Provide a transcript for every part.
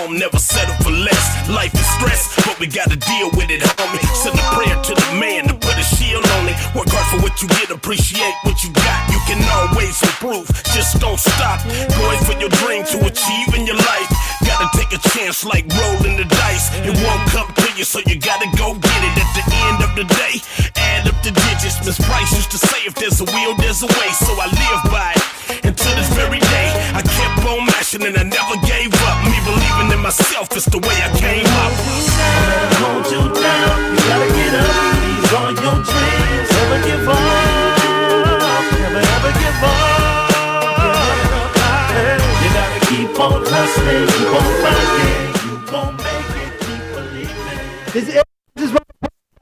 home, never settle for less. Life is stress, but we gotta deal with it, homie. Send a prayer to the man to put a shield on it. Work hard for what you get, appreciate what you got. You can always improve, just don't stop. Going for your dream to achieve in your life. Gotta take a chance like rolling the dice. It won't come to you, so you gotta go get it. At the end of the day, add up the digits. Miss Price used to say, if there's a will, there's a way. So I live by it. Until this very day, I kept on mashing and I never gave up. Me believing in myself is the way I came up. Hold you down, you gotta get up. These are your dreams. Never give up. Never ever give up. You gotta keep on hustling, keep on rocking. You gon' make it, keep believing. This is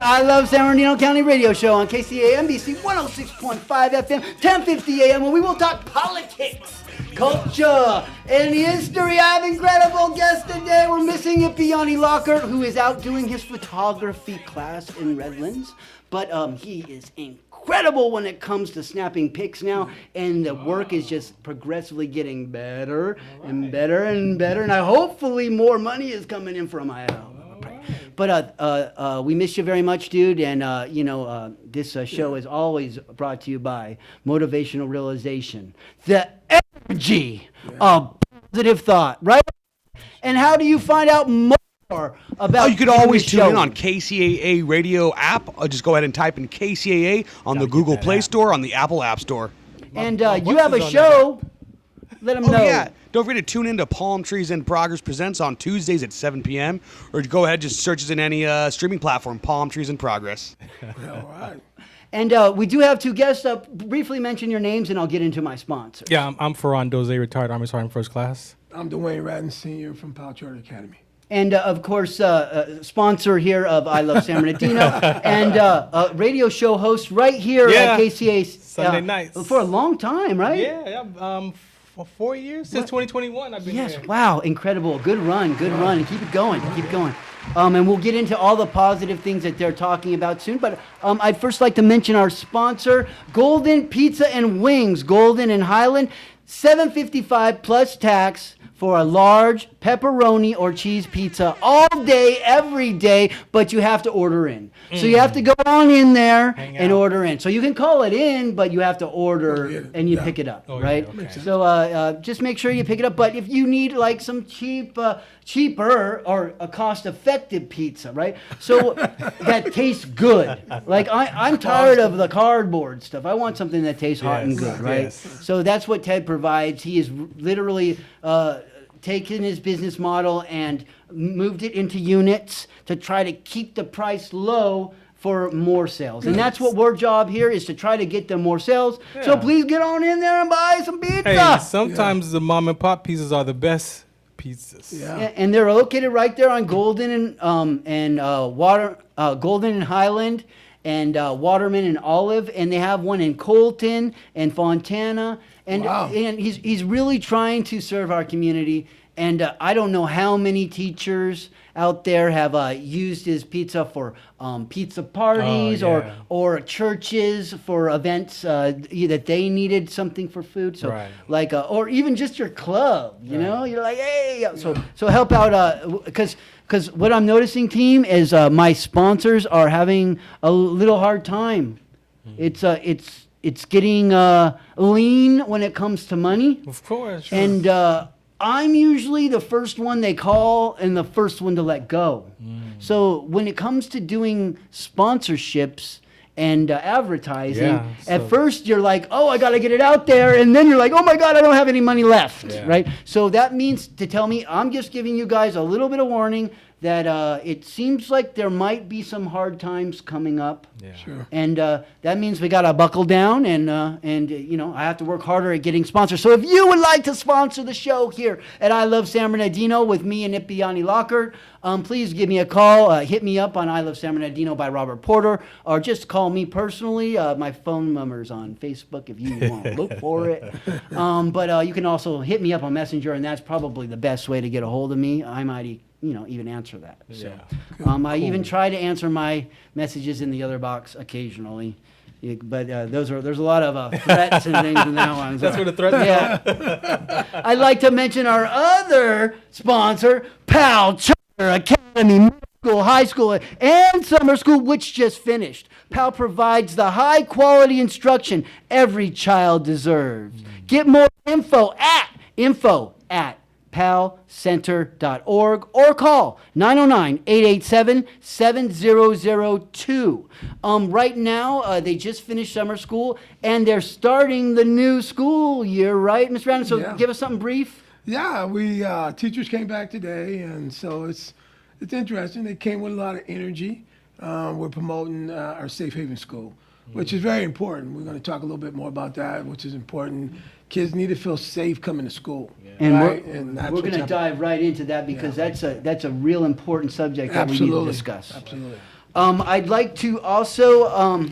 I Love San Bernardino County radio show on KCA NBC 106.5 FM, 1050 AM, where we will talk politics, culture, and history. I have an incredible guest today. We're missing Ipiani Lockhart, who is out doing his photography class in Redlands, but he is incredible when it comes to snapping pics now, and the work is just progressively getting better and better and better, and hopefully more money is coming in from IL. But we miss you very much, dude. And, this show is always brought to you by Motivational Realization. The energy of positive thought, right? And how do you find out more about you could always tune in on KCAA radio app. Just go ahead and type in KCAA on the Google Play Store, on the Apple App Store. And you have a show. Let them know. Yeah. Don't forget to tune in to Palm Trees in Progress Presents on Tuesdays at 7 p.m. Or go ahead, just search it in any streaming platform, Palm Trees in Progress. All right. And we do have two guests. Briefly mention your names, and I'll get into my sponsor. Yeah, I'm Ferran Doze, retired Army Sergeant First Class. I'm Dwayne Radden, Sr. from Powell Charter Academy. And, of course, sponsor here of I Love San Bernardino, and radio show host right here at KCA. Sunday nights. For a long time, right? Yeah, for 4 years, since 2021 I've been here. Yes, wow, incredible. Good run. And keep it going, and we'll get into all the positive things that they're talking about soon. But I'd first like to mention our sponsor, Golden Pizza and Wings, Golden and Highland, $7.55 plus tax for a large pepperoni or cheese pizza all day, every day, but you have to order in. So you have to go on in there and order in. So you can call it in, but you have to order and you pick it up, right? Yeah, okay. So just make sure you pick it up. But if you need like some cheaper or a cost-effective pizza, right? So that tastes good. Like I'm tired of the cardboard stuff. I want something that tastes hot and good, right? Yes. So that's what Ted provides. He is literally taken his business model and moved it into units to try to keep the price low for more sales. And that's what our job here is, to try to get them more sales. Yeah. So please get on in there and buy some pizza. Hey, sometimes the mom and pop pizzas are the best pizzas. Yeah. And they're located right there on Golden and Golden and Highland and Waterman and Olive, and they have one in Colton and Fontana. And he's really trying to serve our community. And I don't know how many teachers out there have used his pizza for pizza parties or churches for events that they needed something for food. So or even just your club, you know, you're like, hey, so help out because what I'm noticing, team, is my sponsors are having a little hard time. It's getting lean when it comes to money. Of course. Sure. And I'm usually the first one they call and the first one to let go. So when it comes to doing sponsorships and advertising, at first you're like, oh, I got to get it out there. And then you're like, oh, my God, I don't have any money left, right? So that means to tell me, I'm just giving you guys a little bit of warning that it seems like there might be some hard times coming up. Yeah. Sure. And that means we got to buckle down and you know, I have to work harder at getting sponsors. So if you would like to sponsor the show here at I Love San Bernardino with me and Ipiani Lockhart, please give me a call. Hit me up on I Love San Bernardino by Robert Porter, or just call me personally. My phone number is on Facebook if you want to look for it. But you can also hit me up on Messenger, and that's probably the best way to get a hold of me. I might even answer that. So, I even try to answer my messages in the other box occasionally. But there's a lot of threats and things in that one. So. That's where the threat is. Yeah. I'd like to mention our other sponsor, Pal Charter Academy Middle School, High School, and Summer School, which just finished. Pal provides the high-quality instruction every child deserves. Get more info at palcenter.org or call 909-887-7002. Right now, they just finished summer school, and they're starting the new school year, right, Mr. Brandon? So Yeah. give us something brief. Yeah, we teachers came back today, and so it's interesting. They came with a lot of energy. We're promoting our Safe Haven School, which is very important. We're going to talk a little bit more about that, which is important. Kids need to feel safe coming to school. And right? we're And that's going what's to happening. dive right into that because that's a real important subject that we need Absolutely. to discuss. Absolutely. I'd like to also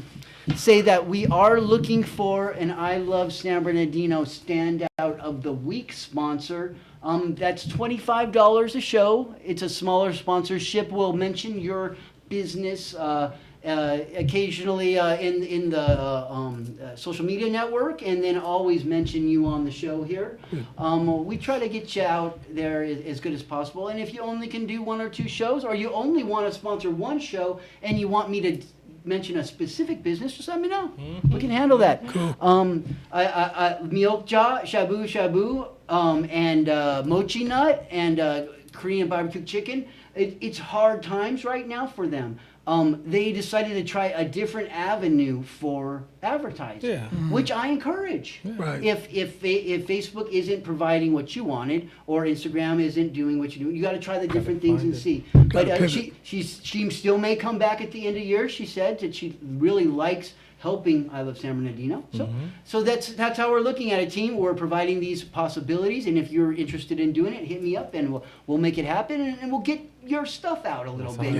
say that we are looking for an I Love San Bernardino Standout of the Week sponsor. That's $25 a show. It's a smaller sponsorship. We'll mention your business occasionally in the social media network, and then always mention you on the show here. We try to get you out there as good as possible, and if you only can do 1 or 2 shows, or you only want to sponsor 1 show and you want me to mention a specific business, just let me know. We can handle that. Cool. Miokja, shabu shabu, and mochi nut, and Korean barbecue chicken. It's hard times right now for them. They decided to try a different avenue for advertising, which I encourage. Right. If Facebook isn't providing what you wanted, or Instagram isn't doing what you do, you got to try the different things and see. But she still may come back at the end of the year. She said that she really likes helping I Love San Bernardino. So that's how we're looking at it, team. We're providing these possibilities, and if you're interested in doing it, hit me up, and we'll make it happen, and we'll get your stuff out a little bit.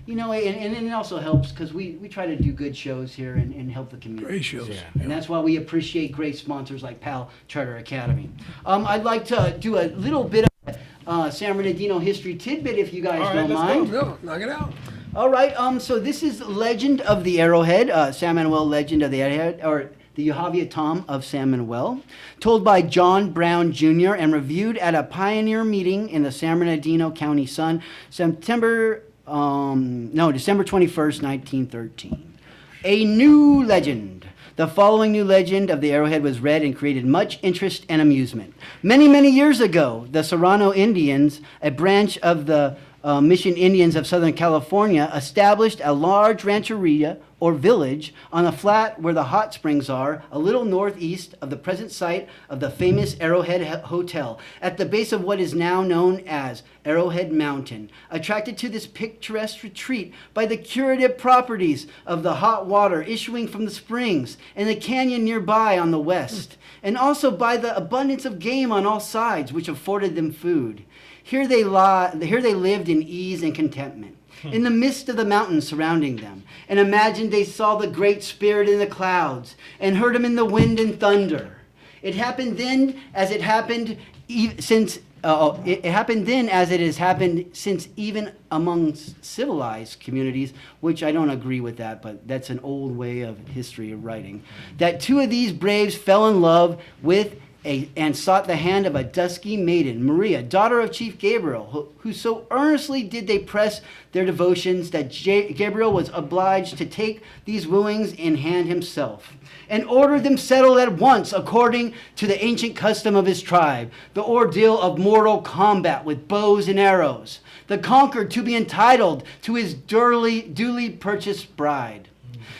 You know, and it also helps because we try to do good shows here and help the community. Great shows. And that's why we appreciate great sponsors like Pal Charter Academy. I'd like to do a little bit of San Bernardino history tidbit, if you guys don't mind. No, knock it out. All right, so this is Legend of the Arrowhead, San Manuel Legend of the Arrowhead, or the Yohavia Tom of San Manuel, told by John Brown Jr. and reviewed at a pioneer meeting in the San Bernardino County Sun, December 21st, 1913. A new legend. The following new legend of the Arrowhead was read and created much interest and amusement. Many, many years ago, the Serrano Indians, a branch of the Mission Indians of Southern California, established a large rancheria or village on a flat where the hot springs are, a little northeast of the present site of the famous Arrowhead Hotel, at the base of what is now known as Arrowhead Mountain. Attracted to this picturesque retreat by the curative properties of the hot water issuing from the springs and the canyon nearby on the west, and also by the abundance of game on all sides, which afforded them food. Here they lived in ease and contentment, in the midst of the mountains surrounding them, and imagined they saw the Great Spirit in the clouds, and heard him in the wind and thunder. It happened then as it happened since it has happened since even among civilized communities, which I don't agree with that, but that's an old way of history of writing, that 2 of these braves fell in love with and sought the hand of a dusky maiden, Maria, daughter of Chief Gabriel, who so earnestly did they press their devotions that Gabriel was obliged to take these wooings in hand himself, and ordered them settled at once according to the ancient custom of his tribe, the ordeal of mortal combat with bows and arrows, the conquered to be entitled to his duly purchased bride.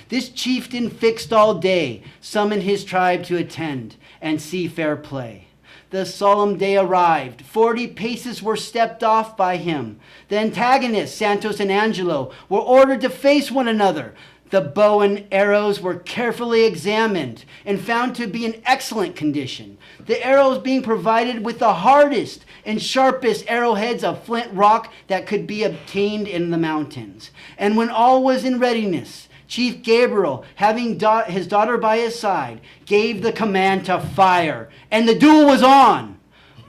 This chieftain fixed all day, summoned his tribe to attend and see fair play. The solemn day arrived. 40 paces were stepped off by him. The antagonists, Santos and Angelo, were ordered to face one another. The bow and arrows were carefully examined and found to be in excellent condition, the arrows being provided with the hardest and sharpest arrowheads of flint rock that could be obtained in the mountains. And when all was in readiness, Chief Gabriel, having his daughter by his side, gave the command to fire, and the duel was on,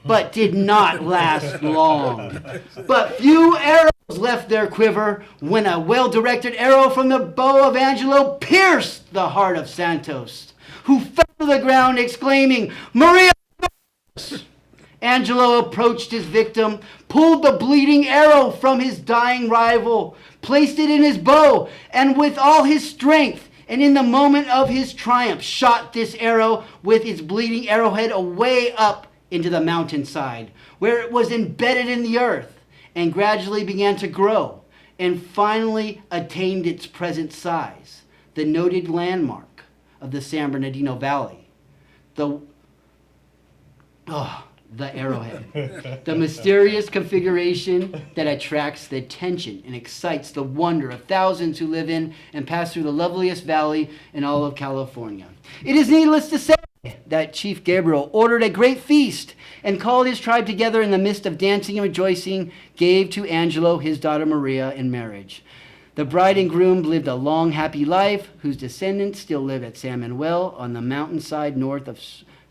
but did not last long. But few arrows left their quiver when a well-directed arrow from the bow of Angelo pierced the heart of Santos, who fell to the ground exclaiming, "Maria!" Angelo approached his victim, pulled the bleeding arrow from his dying rival, placed it in his bow, and with all his strength, and in the moment of his triumph, shot this arrow with its bleeding arrowhead away up into the mountainside, where it was embedded in the earth and gradually began to grow and finally attained its present size, the noted landmark of the San Bernardino Valley. The arrowhead. The mysterious configuration that attracts the attention and excites the wonder of thousands who live in and pass through the loveliest valley in all of California. It is needless to say that Chief Gabriel ordered a great feast and called his tribe together in the midst of dancing and rejoicing, gave to Angelo his daughter Maria in marriage. The bride and groom lived a long, happy life, whose descendants still live at San Manuel on the mountainside north of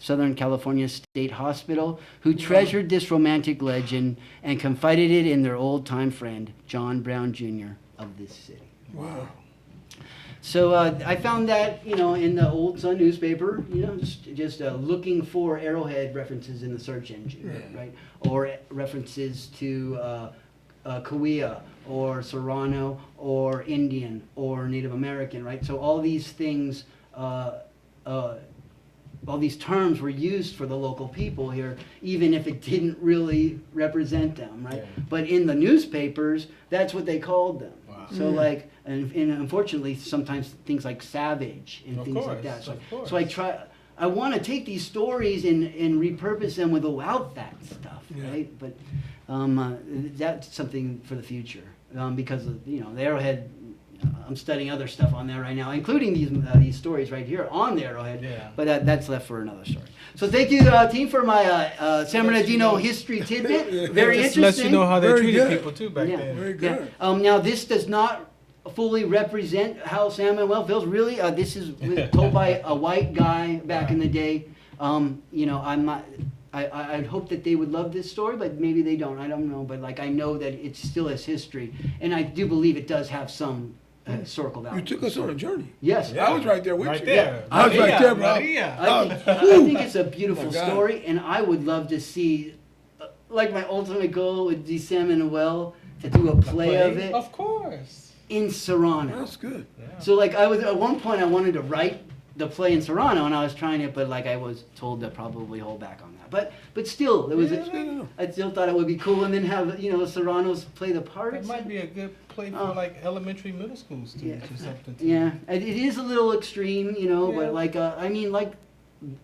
Southern California State Hospital, who treasured this romantic legend and confided it in their old-time friend, John Brown Jr. of this city. Wow. So I found that, in the Old Sun newspaper, just looking for arrowhead references in the search engine, right? Or references to Cahuilla or Serrano or Indian or Native American, right? So all these things, all these terms were used for the local people here, even if it didn't really represent them, right? Yeah. But in the newspapers, that's what they called them. Wow. So and unfortunately, sometimes things like savage and things like that. So I want to take these stories and repurpose them without that stuff, right? But that's something for the future, because of, the arrowhead. I'm studying other stuff on there right now, including these stories right here on the arrowhead. Yeah. But that's left for another story. So thank you, team, for my San Bernardino history tidbit. Very Just interesting. lets you know how they Very treated good. people too back then. Very good. Now this does not fully represent how San Manuel feels. Really, this is told by a white guy back in the day. I'm not. I hope that they would love this story, but maybe they don't. I don't know. But I know that it still has history, and I do believe it does have some historical value. You took us on a journey. Yes. I was right there with Right you. there. I was right there, bro. Maria. I think it's a beautiful Oh my God. story, and I would love to see, my ultimate goal would be San Manuel to do a play of it Of course. in Serrano. That's good. So I was at one point I wanted to write the play in Serrano, and I was trying it, but I was told to probably hold back on that. But still, it was. I still thought it would be cool, and then have Serranos play the parts. It might be a good play for elementary, middle school students or something. Too. Yeah, it is a little extreme, but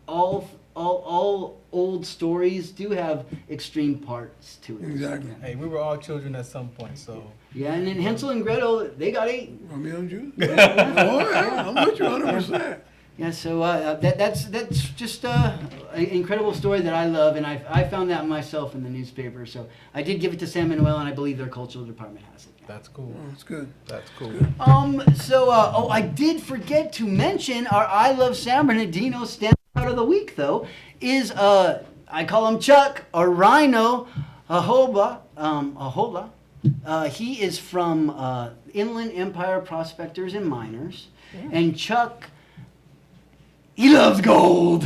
all old stories do have extreme parts to it. Exactly. Hey, we were all children at some point, so. Yeah, and then Hansel and Gretel, they got 8. Romeo and Juliet. Oh, yeah, I'm with you 100%. Yeah, so that's just an incredible story that I love, and I found that myself in the newspaper. So I did give it to San Manuel, and I believe their cultural department has it. That's cool. Oh, that's good. That's cool. I did forget to mention our I Love San Bernardino standout of the week, though, is I call him Chuck or Rhino Ahola. He is from Inland Empire Prospectors and Miners, and Chuck. He loves gold.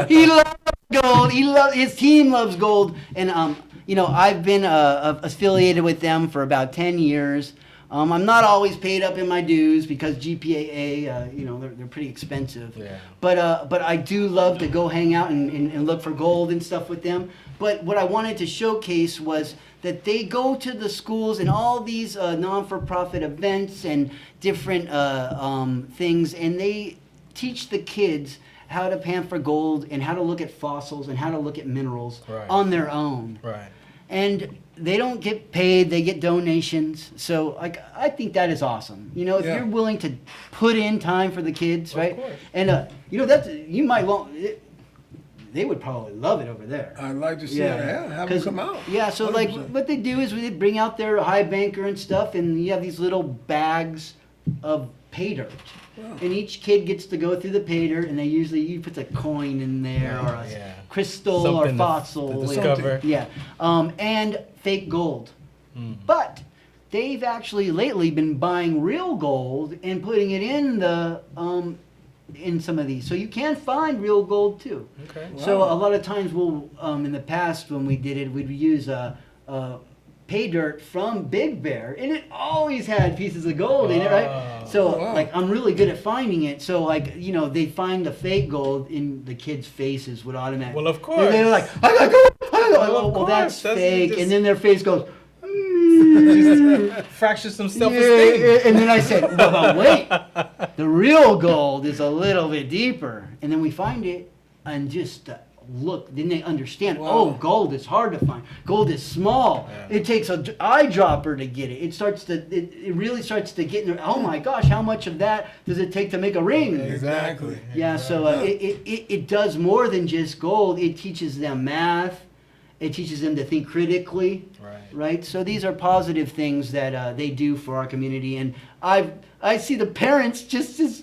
He loves gold. His team loves gold, and I've been affiliated with them for about 10 years. I'm not always paid up in my dues because GPAA, they're pretty expensive. Yeah. But I do love to go hang out and look for gold and stuff with them. But what I wanted to showcase was that they go to the schools and all these non-for-profit events and different things, and they teach the kids how to pan for gold and how to look at fossils and how to look at minerals on their own. Right. And they don't get paid, they get donations. So I think that is awesome. If you're willing to put in time for the kids, right? Course. And they would probably love it over there. I'd like to see it. Yeah, have them come out. Yeah, so 100%. what they do is they bring out their high banker and stuff, and you have these little bags of pay dirt. Wow. And each kid gets to go through the pay dirt, and you put a coin in there or a crystal Something or fossil. to discover. Yeah. And fake gold. But they've actually lately been buying real gold and putting it in the in some of these. So you can find real gold too. Okay. So a lot of times we'll in the past when we did it, we'd use pay dirt from Big Bear, and it always had pieces of gold in it, right? So like I'm really good at finding it. So like they find the fake gold in the kids' faces would automatically. Well, of course. They're like, I got gold. I got gold. Well, of Well, that's course. That's fake, just- and then their face goes. Just fracture some self-esteem. Yeah, and then I said, well, but wait, the real gold is a little bit deeper. And then we find it and just look, then they understand, oh, gold is hard to find. Gold is small. Yeah. It takes an eyedropper to get it. It really starts to get in there. Oh my gosh, how much of that does it take to make a ring? Exactly. Yeah, so it does more than just gold. It teaches them math. It teaches them to think critically. Right. So these are positive things that they do for our community, and I see the parents just as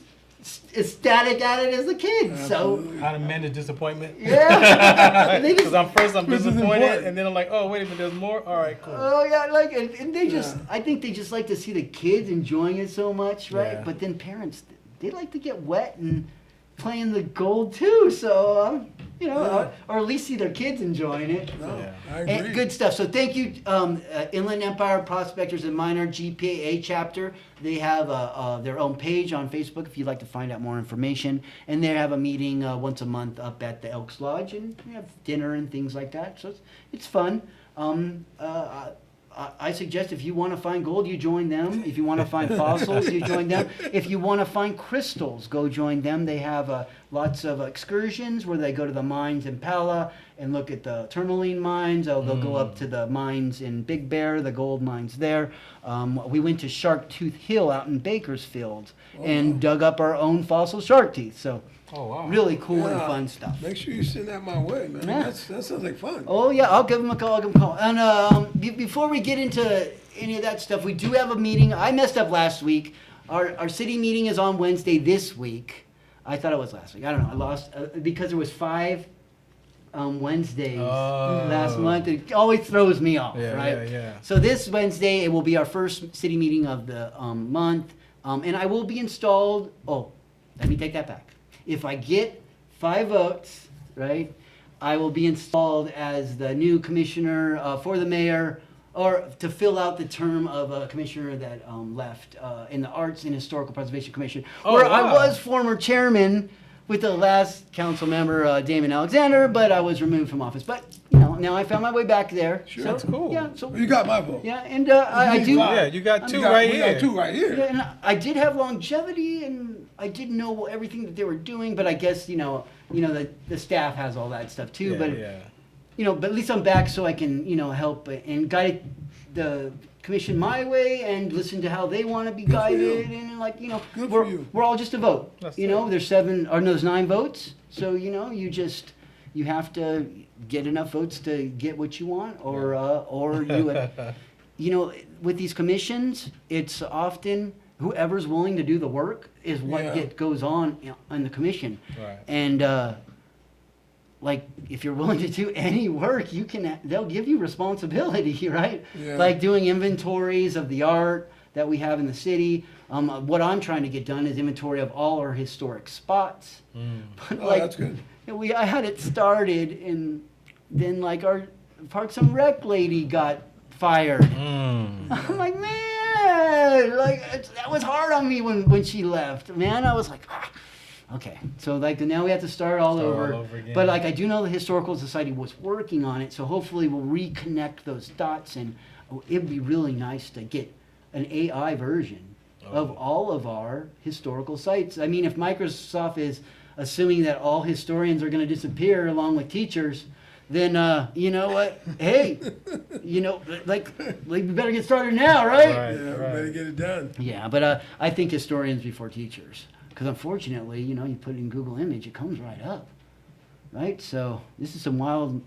ecstatic at it as the kids. Absolutely. So How to mend a disappointment. yeah, they Because just, I'm This is disappointed, important. and then I'm like, oh wait a minute, there's more. All right, cool. oh yeah, like and they just I think they just like to see the kids enjoying it so much, right? Yeah. But then parents they like to get wet and playing the gold too. So or at least see their kids enjoying it. No, Yeah. I agree. And good stuff. So thank you, Inland Empire Prospectors and Miner GPA chapter. They have their own page on Facebook if you'd like to find out more information. And they have a meeting once a month up at the Elks Lodge, and we have dinner and things like that. So it's fun. I suggest if you want to find gold, you join them. If you want to find fossils, you join them. If you want to find crystals, go join them. They have lots of excursions where they go to the mines in Pala and look at the tourmaline mines. They'll go up to the mines in Big Bear, the gold mines there. We went to Shark Tooth Hill out in Bakersfield and dug up our own fossil shark teeth. So Oh wow. really cool and Yeah. fun stuff. Make sure you send that my way, man. Yeah. That sounds like fun. Oh yeah, I'll give him a call. I'll give him a call. And before we get into any of that stuff, we do have a meeting. I messed up last week. Our city meeting is on Wednesday this week. I thought it was last week. I don't know. I lost because there was 5 Wednesdays last month. It always throws me off, Yeah, right? yeah. So this Wednesday it will be our first city meeting of the month, and I will be installed. Oh, let me take that back. If I get 5 votes, right, I will be installed as the new commissioner for the mayor, or to fill out the term of a commissioner that left in the Arts and Historical Preservation Commission, where I wow. was former chairman with the last council member, Damon Alexander, but I was removed from office. But, now I found my way back there. Sure. So, That's cool. Yeah, so, You got my vote. yeah, and I do. Yeah, you got two We got, right we here. got 2 right here. Yeah, and I did have longevity, and I didn't know everything that they were doing, but I guess the staff has all that stuff too. Yeah, but yeah. but at least I'm back so I can help and guide the commission my way and listen to how they want to be for guided, you. and like Good for you. we're all just a vote. That's There's 9 votes, so you have to get enough votes to get what you want, or with these commissions, it's often whoever's willing to do the work is what Yeah. goes on the commission. Right. And if you're willing to do any work, they'll give you responsibility, right? Yeah. Like doing inventories of the art that we have in the city. What I'm trying to get done is inventory of all our historic spots. But Oh, that's good. I had it started, and then our Parks and Rec lady got fired. I'm like, man, that was hard on me when she left. Man, I was like, okay. So now we have to start all over. again. But I do know the Historical Society was working on it, so hopefully we'll reconnect those dots, and it'd be really nice to get an AI version of all of our historical sites. I mean, if Microsoft is assuming that all historians are going to disappear along with teachers, then you know what? Hey, we better get started now, right? Right. Yeah, we better get it done. Yeah, but I think historians before teachers, because unfortunately, you put it in Google Image, it comes right up, right? So this is some wild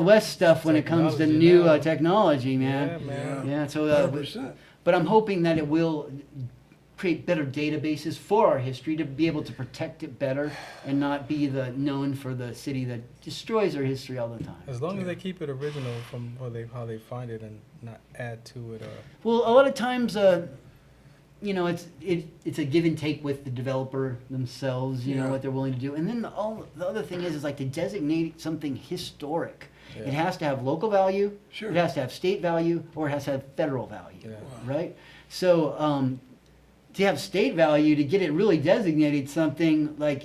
west stuff when it comes to Technology new now. technology, Yeah, man. man. Yeah, so 100%. but I'm hoping that it will create better databases for our history to be able to protect it better and not be known for the city that destroys our history all the time. As long as they keep it original from how they find it and not add to it. Well, a lot of times, you know, it's a give and take with the developer themselves. You know what they're willing to do, and then the other thing is like to designate something historic. Yeah. It has to have local value. Sure. It has to have state value, or it has to have federal value. Yeah. Right. So to have state value, to get it really designated something like,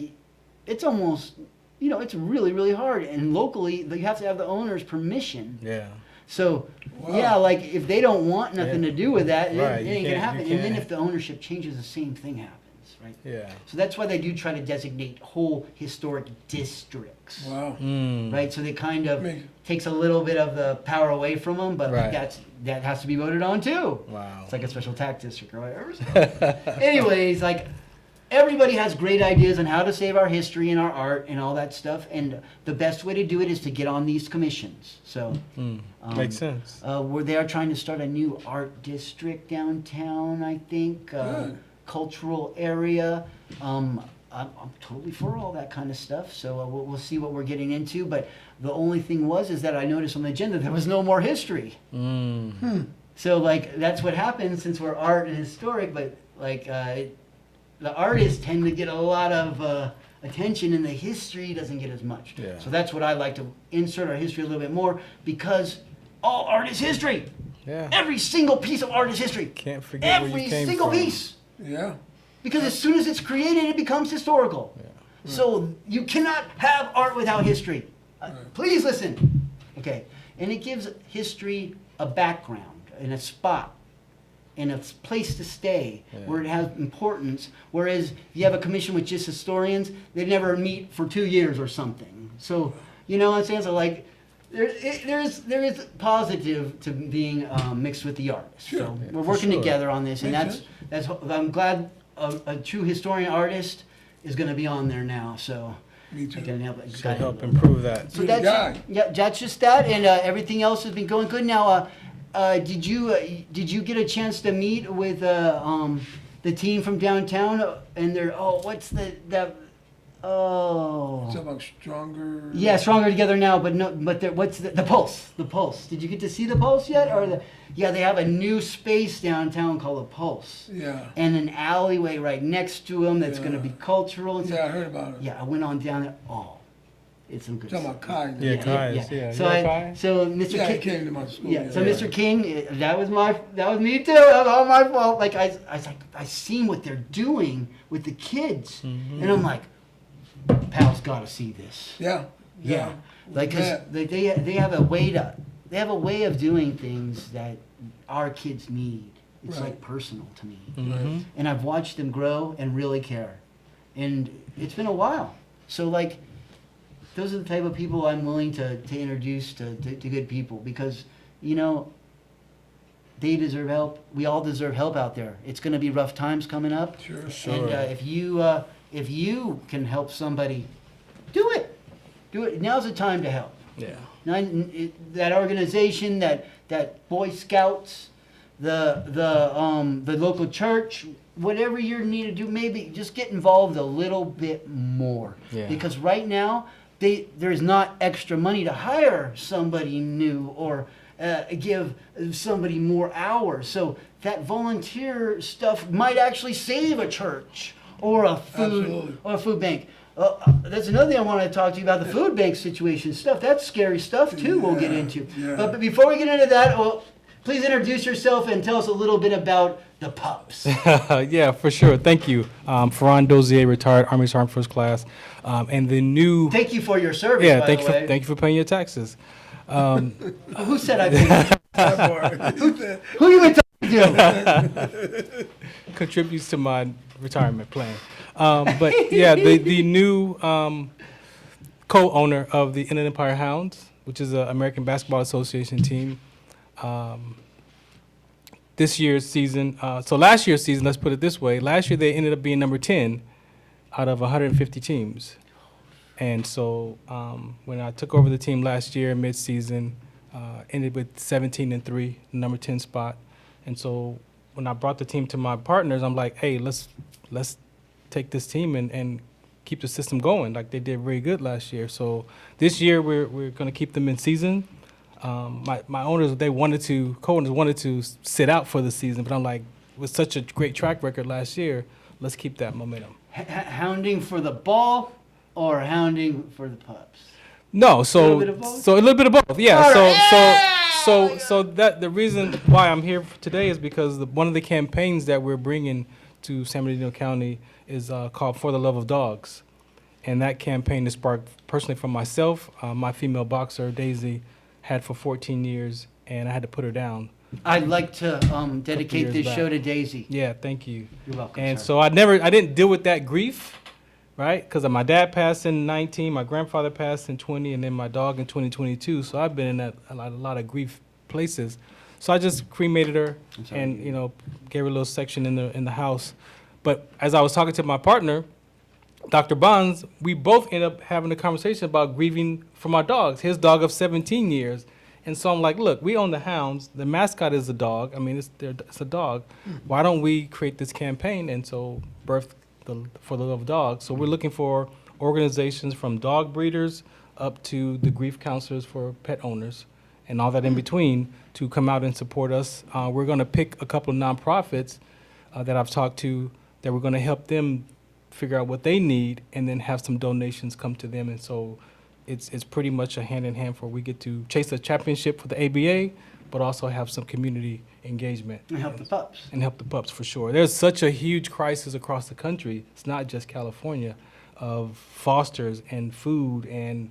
it's almost, you know, it's really, really hard. And locally, you have to have the owner's permission. Yeah. So, yeah, like if they don't want nothing to do with that, Right, it you ain't gonna can't- happen. you And then can't. if the ownership changes, the same thing happens, right? Yeah. So that's why they do try to designate whole historic districts, Wow. right? So they kind of Amazing. takes a little bit of the power away from them, but like Right. that has to be voted on too. Wow. It's like a special tax district or whatever. So. Anyways, like everybody has great ideas on how to save our history and our art and all that stuff, and the best way to do it is to get on these commissions. So Makes sense. where they are trying to start a new art district downtown, I think, Good. cultural area. I'm totally for all that kind of stuff. So we'll see what we're getting into. But the only thing is that I noticed on the agenda there was no more history. So like that's what happens since we're art and historic. But like the artists tend to get a lot of attention, and the history doesn't get as much. Yeah. So that's what I like to insert our history a little bit more, because all art is history. Yeah. Every single piece of art is history. Can't forget where Every you came single from. piece. Yeah. Because as soon as it's created, it becomes historical. So you cannot have art without history. Please listen. Okay. And it gives history a background and a spot and a place to stay where it has importance. Whereas if you have a commission with just historians, they never meet for 2 years or something. So, you know what I'm saying? So like, there is positive to being mixed with the artist. Sure. So Yeah, we're for working sure. together on this, and Makes that's I'm glad a true historian artist is going to be on there now. So Me too. I can help. To help improve that. So Good that's guy. yeah, that's just that, and everything else has been going good. Now, did you get a chance to meet with the team from downtown? And they're what's that? Oh. It's about stronger. Yeah, Stronger Together Now, but what's the Pulse? The Pulse. Did you get to see the Pulse yet? Or they have a new space downtown called the Pulse, Yeah. and an alleyway right next to them that's going to Yeah. be cultural and Yeah, I stuff. heard about it. Yeah, I went on down there. Oh, it's some good Talking stuff. about Kai. Yeah, Kai's, yeah. So, You know Kai? so Mr. Yeah, he King, came to my school. yeah, so Mr. King, that was me too. That was all my fault. Like I was like, I seen what they're doing with the kids, and I'm like, Pal's got to see this. Yeah. Yeah, like because Yeah. they have a way of doing things that our kids need. It's Right. like personal to me, Right. and I've watched them grow and really care, and it's been a while. So like, those are the type of people I'm willing to introduce to good people, because you know they deserve help. We all deserve help out there. It's going to be rough times coming up. Sure. Sure. And if you can help somebody, do it. Do it. Now's the time to help. Yeah. That organization, that Boy Scouts, the local church, whatever you need to do, maybe just get involved a little bit more. Yeah. Because right now, there's not extra money to hire somebody new or give somebody more hours. So that volunteer stuff might actually save a church or a food bank. That's another thing I want to talk to you about, the food bank situation stuff. That's scary stuff too. We'll get into. Yeah. But before we get into that, please introduce yourself and tell us a little bit about the pups. Yeah, for sure. Thank you. Ferran Dozier, retired Army Sergeant First Class. And the new... Thank you for your service. Yeah, by thank the you way. thank you for paying your taxes. Who said I paid? That part. Who you been talking to? Contributes to my retirement plan. But yeah, the new co-owner of the Inland Empire Hounds, which is an American Basketball Association team. This year's season, so last year's season, let's put it this way. Last year they ended up being number 10 out of 150 teams. And so when I took over the team last year, mid-season, ended with 17-3, number 10 spot. And so when I brought the team to my partners, I'm like, hey, let's take this team and keep the system going. Like they did very good last year. So this year we're going to keep them in season. My owners, co-owners wanted to sit out for the season, but I'm like, with such a great track record last year, let's keep that momentum. Hounding for the ball or hounding for the pups? No, A little bit of both? so a little bit of both. Yeah. All So that the reason why I'm here today is because one of the campaigns that we're bringing to San Bernardino County is called For the Love of Dogs, and that campaign is sparked personally from myself. My female boxer Daisy had for 14 years, and I had to put her down. I'd like to dedicate years this back. show to Daisy. Yeah, thank you. You're welcome, And sir. so I didn't deal with that grief, right? Because my dad passed in 19, my grandfather passed in 20, and then my dog in 2022. So I've been in a lot of grief places. So I just cremated her and gave her a little section in the house. But as I was talking to my partner, Dr. Bonds, we both ended up having a conversation about grieving for my dogs. His dog of 17 years. And so I'm like, look, we own the hounds. The mascot is a dog. I mean, it's a dog. Why don't we create this campaign? And so birthed For the Love of Dogs. So we're looking for organizations from dog breeders up to the grief counselors for pet owners and all that in between to come out and support us. We're going to pick a couple of nonprofits that I've talked to that we're going to help them figure out what they need and then have some donations come to them. And so it's pretty much a hand-in-hand for we get to chase a championship for the ABA, but also have some community engagement. And help the pups. And help the pups, for sure. There's such a huge crisis across the country. It's not just California, of fosters and food and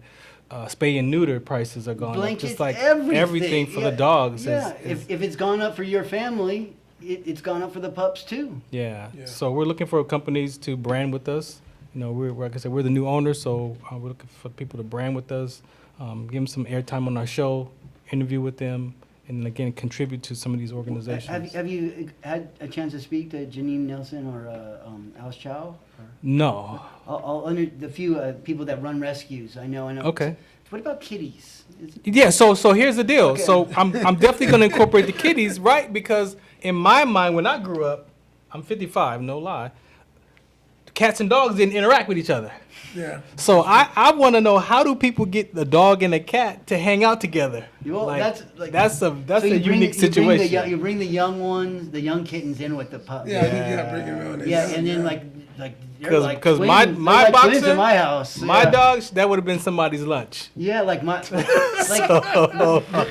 spay and neuter prices are going up. Blankets, Just like everything. for the dogs. Yeah, if it's gone up for your family, it's gone up for the pups too. Yeah. So we're looking for companies to brand with us. We're like I said, we're the new owners, so we're looking for people to brand with us, give them some airtime on our show, interview with them, and again contribute to some of these organizations. Have you had a chance to speak to Janine Nelson or Alice Chow? No. All under the few people that run rescues. I know. Okay. What about kitties? Yeah, so here's the deal. Okay. So I'm definitely going to incorporate the kitties, right? Because in my mind, when I grew up, I'm 55, no lie, cats and dogs didn't interact with each other. Yeah. So I want to know, how do people get the dog and the cat to hang out together? Well, that's that's a so you bring- unique situation. You bring the young ones, the young kittens in with the pups. Yeah, you gotta bring it around. Yeah, and then like they're 'Cause- like 'cause twins. my They're like twins boxer- in my house. My Yeah. dogs, that would have been somebody's lunch. Yeah, like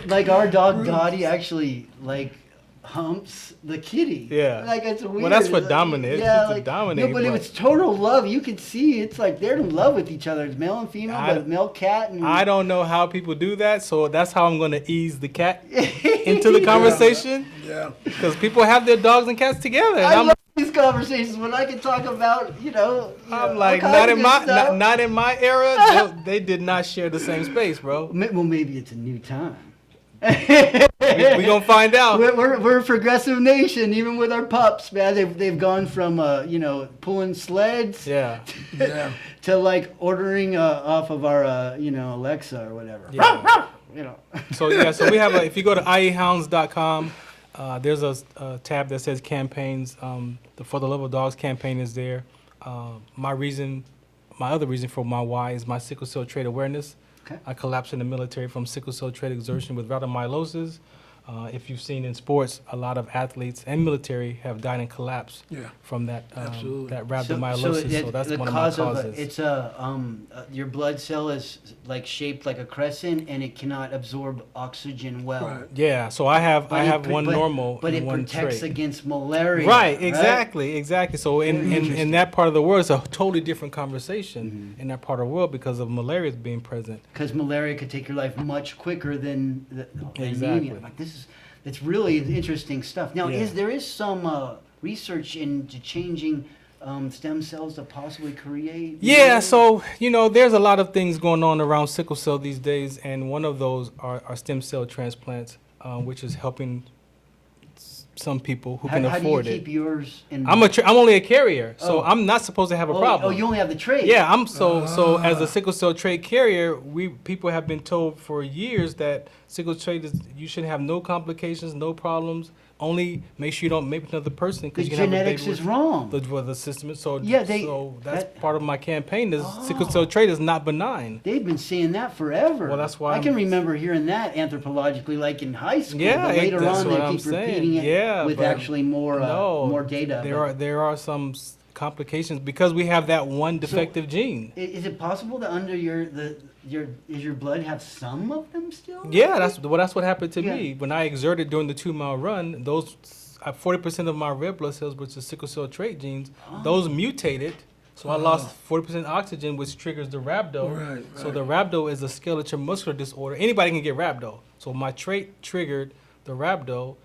like our dog Dottie actually like humps the kitty. Yeah. Like it's weird. Well, that's for Like, dominance. Yeah, It's to dominate, No, but it but- was total love. You could see it's like they're in love with each other. It's male and female, but male cat and I don't know how people do that, so that's how I'm going to ease the cat into the conversation. Yeah. Because people have their dogs and cats together. And I I'm love these conversations when I can talk about, I'm like, all not kinds in of my good stuff. not in my era. They did not share the same space, bro. Well, maybe it's a new time. We gonna find out. We're a progressive nation, even with our pups, man. They've gone from pulling sleds Yeah. Yeah. to like ordering off of our Alexa or whatever. Yeah. You know. So we have if you go to iehounds.com, there's a tab that says campaigns. The For the Love of Dogs campaign is there. My other reason for my why is my sickle cell trait awareness. Okay. I collapsed in the military from sickle cell trait exertion with rhabdomyolysis. If you've seen in sports, a lot of athletes and military have died and collapsed from that Absolutely. that rhabdomyolysis. So that's the one of my cause causes. it's your blood cell is like shaped like a crescent and it cannot absorb oxygen well. Right. Yeah, so I have But it one but- normal but and it one protects trait. against malaria. Right, exactly. So in Interesting. that part of the world, it's a totally different conversation in that part of the world because of malaria being present. Because malaria could take your life much quicker than Exactly. anemia. Like it's really interesting stuff. Now, Yeah. there is some research into changing stem cells to possibly create? Yeah, so there's a lot of things going on around sickle cell these days, and one of those are stem cell transplants, which is helping some people who How, can how afford do you it. keep yours in? I'm only a carrier, so Oh. I'm not supposed to have a problem. Oh, you only have the trade. Yeah, so as a sickle cell trait carrier, people have been told for years that sickle trait is you should have no complications, no problems. Only make sure you don't make another person The because you can have a genetics baby is with wrong. the system. So Yeah, so that's that- part of my campaign. Is sickle cell trait is not benign. They've been saying that forever. Well, that's why I can I'm- remember hearing that anthropologically, like in high school. Yeah, but later that's on what they I'm keep saying. repeating it Yeah, with but actually more data. There are some complications because we have that one defective gene. Is it possible that under does your blood have some of them still? Yeah, that's what happened to Yeah. me when I exerted during the 2-mile run. Those 40% of my red blood cells, which is sickle cell trait genes, those mutated. So I lost 40% oxygen, which triggers the rhabdo. Right, So right. the rhabdo is a skeletal muscular disorder. Anybody can get rhabdo. So my trait triggered the rhabdo,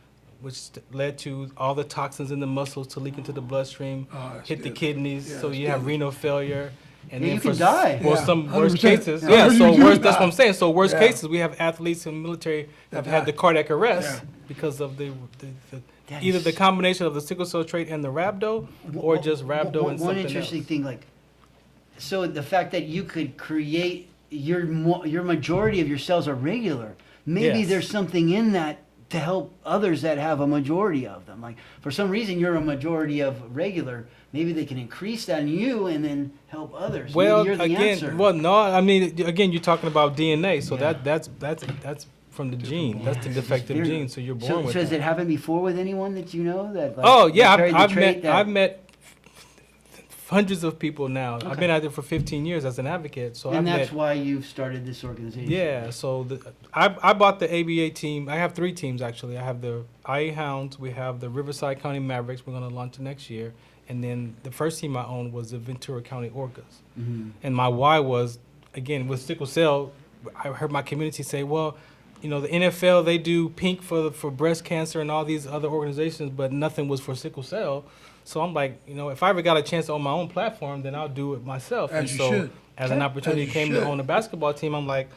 which led to all the toxins in the muscles to leak into the bloodstream, It's hit the deadly. kidneys. Yeah, So it's you have deadly. renal failure. And Yeah, then you can for die. For Yeah, some worst 100%. cases, Yeah, yeah. So you do worst. That's die. what I'm saying. So worst Yeah. cases, we have athletes in the military have had the cardiac arrest Yeah. because of the That either is- the combination of the sickle cell trait and the rhabdo, or just rhabdo One and something interesting else. thing, like, so the fact that you could create your majority of your cells are regular. Maybe Yes. there's something in that to help others that have a majority of them. Like for some reason you're a majority of regular. Maybe they can increase that in you and then help others. Well, Maybe you're the again, answer. well, no, I mean, again, you're talking about DNA, so Yeah. that's from the gene. That's the defective Weird. gene, so you're born So with has that. it happened before with anyone that you know that? Like, Oh they yeah, carried the trait that- I've met hundreds of people now. I've been out there for 15 years as an advocate, so and I've that's met. why you've started this organization. Yeah, so I bought the ABA team. I have 3 teams actually. I have the IA Hounds, we have the Riverside County Mavericks. We're going to launch it next year, and then the first team I owned was the Ventura County Orcas. Mm-hmm. And my why was, again, with sickle cell, I heard my community say, well, you know, the NFL, they do pink for breast cancer and all these other organizations, but nothing was for sickle cell. So I'm like, you know, if I ever got a chance to own my own platform, then I'll do it myself. As and you so should. as an opportunity As you came should. to own a basketball team, I'm like,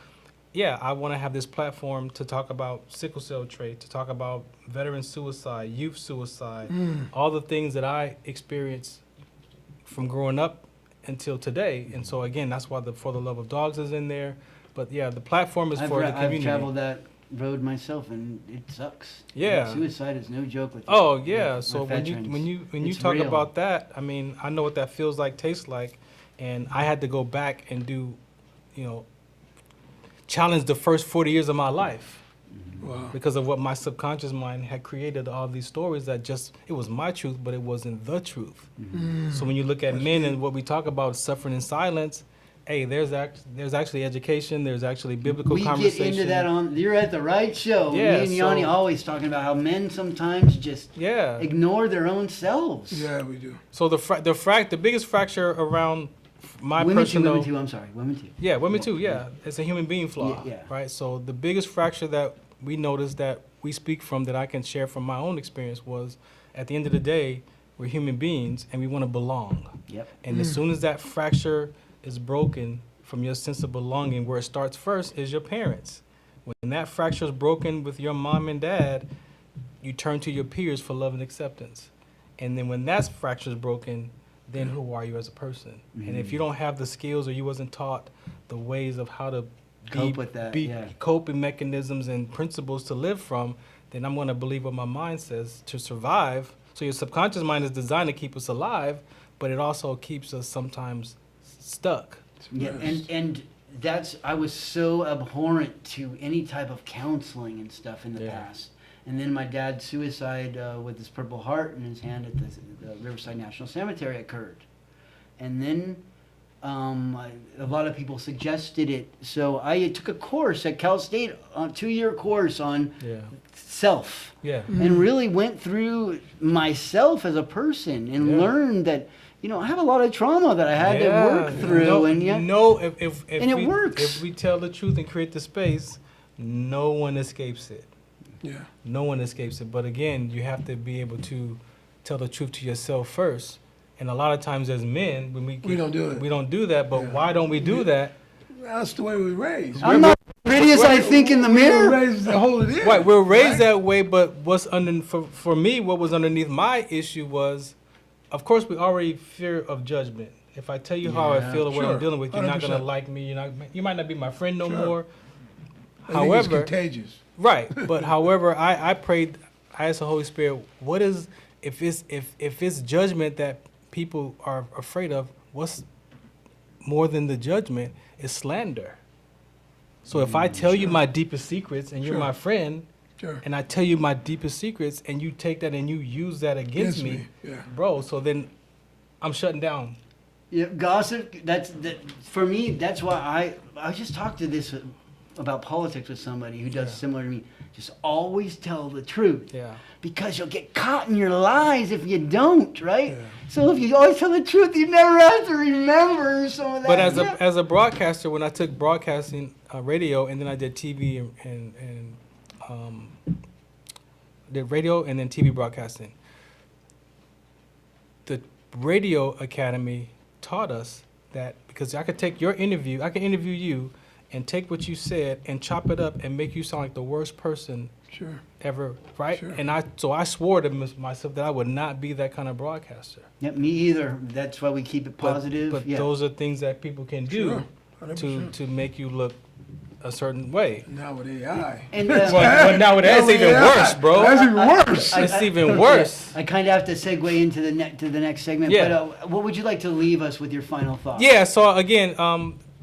yeah, I want to have this platform to talk about sickle cell trait, to talk about veteran suicide, youth suicide, all the things that I experienced from growing up until today. And so again, that's why the For the Love of Dogs is in there. But yeah, the platform is for the community. I've traveled that road myself, and it sucks. Yeah. Suicide is no joke with. Oh yeah. with So when you It's talk real. about that, I mean, I know what that feels like, tastes like, and I had to go back and do, you know, challenge the first 40 years of my life Wow. because of what my subconscious mind had created. All these stories that just it was my truth, but it wasn't the truth. So when you look at men and what we talk about suffering in silence, hey, there's actually education. There's actually biblical We get conversation. into that on. You're at the right show. Yeah, Me and Yanni so- always talking about how men sometimes just Yeah. ignore their own selves. Yeah, we do. So the biggest fracture around my Women personal too. Women too. I'm sorry. Women too. Yeah, women too. Yeah, it's a human being flaw, Yeah, yeah. right? So the biggest fracture that we noticed that we speak from, that I can share from my own experience, was at the end of the day, we're human beings and we want to belong. Yep. And as soon as that fracture is broken from your sense of belonging, where it starts first is your parents. When that fracture is broken with your mom and dad, you turn to your peers for love and acceptance. And then when that fracture is broken, then who are you as a person? And if you don't have the skills, or you wasn't taught the ways of how to Cope with that, yeah. coping mechanisms and principles to live from, then I'm going to believe what my mind says to survive. So your subconscious mind is designed to keep us alive, but it also keeps us sometimes stuck. Yeah, and that's I was so abhorrent to any type of counseling and stuff in the Yeah. past. And then my dad's suicide with his Purple Heart in his hand at the Riverside National Cemetery occurred. And then a lot of people suggested it. So I took a course at Cal State, a 2-year course on Yeah. self. Yeah. And really went through myself as a person and Yeah. learned that, you know, I have a lot of trauma that I had to work through. No, and yet, if and it we, works. If we tell the truth and create the space, no one escapes it. Yeah. No one escapes it. But again, you have to be able to tell the truth to yourself first. And a lot of times as men, when We don't do it. We don't do that. But Yeah. why don't we do that? That's the way we were raised. I'm not pretty pretty as I think in the We were mirror. raised to hold it in. Right, we're raised that way, but for me, what was underneath my issue was, of course, we already fear of judgment. If I tell you how I feel or what I'm sure, dealing with, you're not gonna 100%. like me. You might not be my friend no Sure. more. I think it's However, contagious. right, but however, I prayed. I asked the Holy Spirit, what is if it's judgment that people are afraid of? What's more than the judgment is slander. So if I tell you my deepest secrets and you're Sure. my friend, Sure. and I tell you my deepest secrets and you take that and you use that against me, Yeah. bro, so then I'm shutting down. Yeah, gossip. That for me. That's why I just talked to this about politics with somebody who does similar to me. Just always tell the truth. Yeah. Because you'll get caught in your lies if you don't, right? So if you always tell the truth, you never have to remember some of that. But as a broadcaster, when I took broadcasting radio and then I did TV and did radio and then TV broadcasting, the Radio Academy taught us that because I could take your interview, I can interview you and take what you said and chop it up and make you sound like the worst person Sure. ever, right? Sure. And I swore to myself that I would not be that kind of broadcaster. Yep, me either. That's why we keep it positive. But yeah. those are things that people can do Sure. to 100%. to make you look a certain way. Now with AI. And But now that's even worse, bro. That's even worse. It's even worse. I kind of have to segue into the next segment. Yeah. But what would you like to leave us with your final thoughts? Yeah. So again,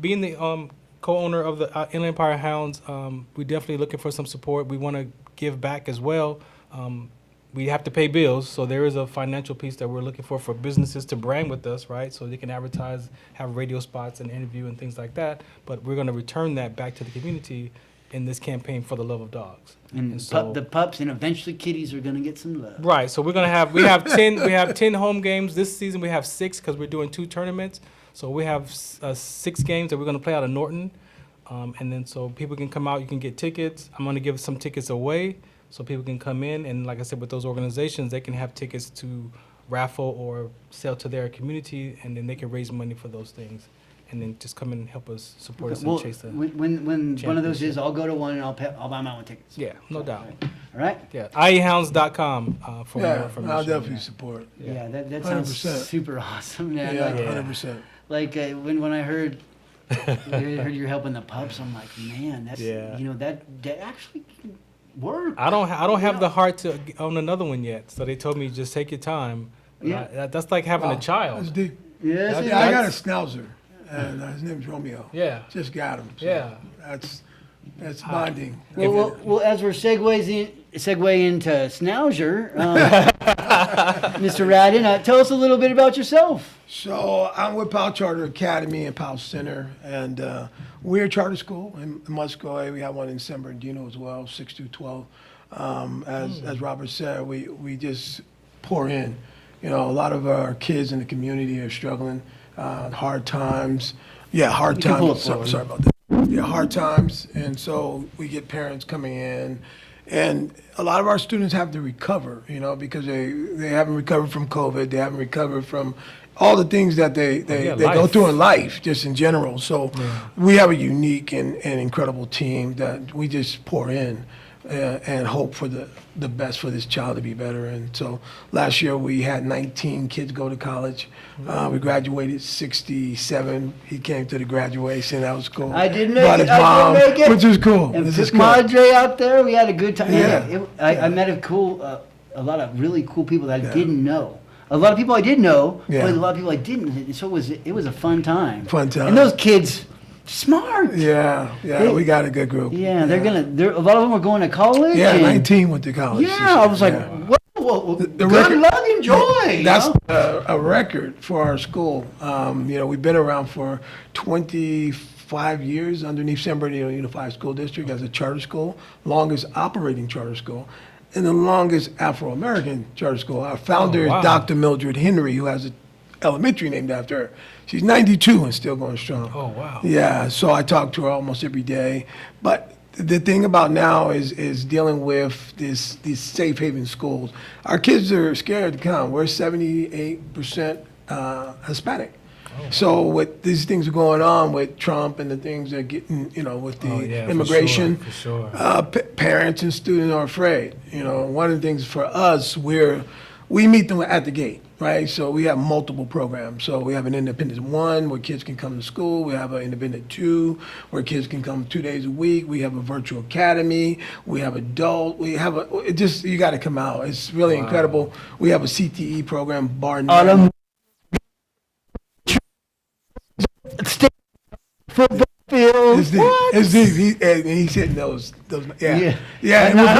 being the co-owner of the Inland Empire Hounds, we're definitely looking for some support. We want to give back as well. We have to pay bills, so there is a financial piece that we're looking for businesses to brand with us, right? So they can advertise, have radio spots and interview and things like that. But we're going to return that back to the community in this campaign for the love of dogs. And so, the pups and eventually kitties are going to get some love. right. So we're gonna have we have 10 home games this season. We have 6 because we're doing 2 tournaments. So we have 6 games that we're gonna play out of Norton, and then so people can come out. You can get tickets. I'm gonna give some tickets away so people can come in. And like I said, with those organizations, they can have tickets to raffle or sell to their community, and then they can raise money for those things. And then just come in and help us support us Well, and chase that. when one of those is, I'll go to one and I'll buy my own tickets. Yeah, no doubt. All right? Yeah, iehounds.com for more Yeah, information. I'll definitely support. Yeah, that sounds 100%. super awesome, man. Yeah, Like, 100%. like when I heard you're helping the pups, I'm like, man, that's Yeah. that actually can work. I don't have the heart to own another one yet. So they told me just take your time. Yeah. That's like having a That's child. deep. Yes, it Yeah, I is. got a schnauzer, and his name's Romeo. Yeah. Just got him. So Yeah. That's bonding. Well, as we're segue into Schnauzer, Mr. Radin, tell us a little bit about yourself. So I'm with Powell Charter Academy and Powell Center, and we're a charter school in Muscoe. We have one in San Bernardino as well, 6 through 12. As Robert said, we just pour in. You know, a lot of our kids in the community are struggling, hard times. Yeah, hard can pull times. it forward. Sorry about that. Yeah, hard times, and so we get parents coming in, and a lot of our students have to recover, because they haven't recovered from COVID, they haven't recovered from all the things that they go life. through in life, just in general. So we have a unique and incredible team that we just pour in and hope for the best for this child to be better. And so last year we had 19 kids go to college. We graduated 67. He came to the graduation. That was cool. I didn't Brought make his it. I mom, didn't make it. which is cool. And This is took cool. Madre out there. We had a good time. Yeah. I met a lot of really cool people that I didn't know. A lot of people I did know, Yeah. but a lot of people I didn't. So it was a fun time. Fun time. And those kids, smart. Yeah, They- we got a good group. Yeah, they're a lot of them are going to college. Yeah, and- 19 went to college. this Yeah, I year, was like, yeah. whoa, The good record- luck, enjoy. That's you know? a record for our school. We've been around for 25 years underneath San Bernardino Unified School District as a charter school, longest operating charter school, and the longest Afro-American charter school. Our founder wow. is Dr. Mildred Henry, who has an elementary named after her. She's 92 and still going strong. Oh, wow. Yeah, so I talk to her almost every day. But the thing about now is dealing with these safe haven schools. Our kids are scared to come. We're 78% Hispanic. So with these things are going on with Trump and the things that are getting, with the immigration, for sure. Parents and students are afraid. One of the things for us, we meet them at the gate, right? So we have multiple programs. So we have an independent 1 where kids can come to school. We have an independent 2 where kids can come 2 days a week. We have a virtual academy. We have adult. You got to come out. It's really incredible. We have a CTE program, Bernardino. Football field. It's deep. He's hitting those. Yeah.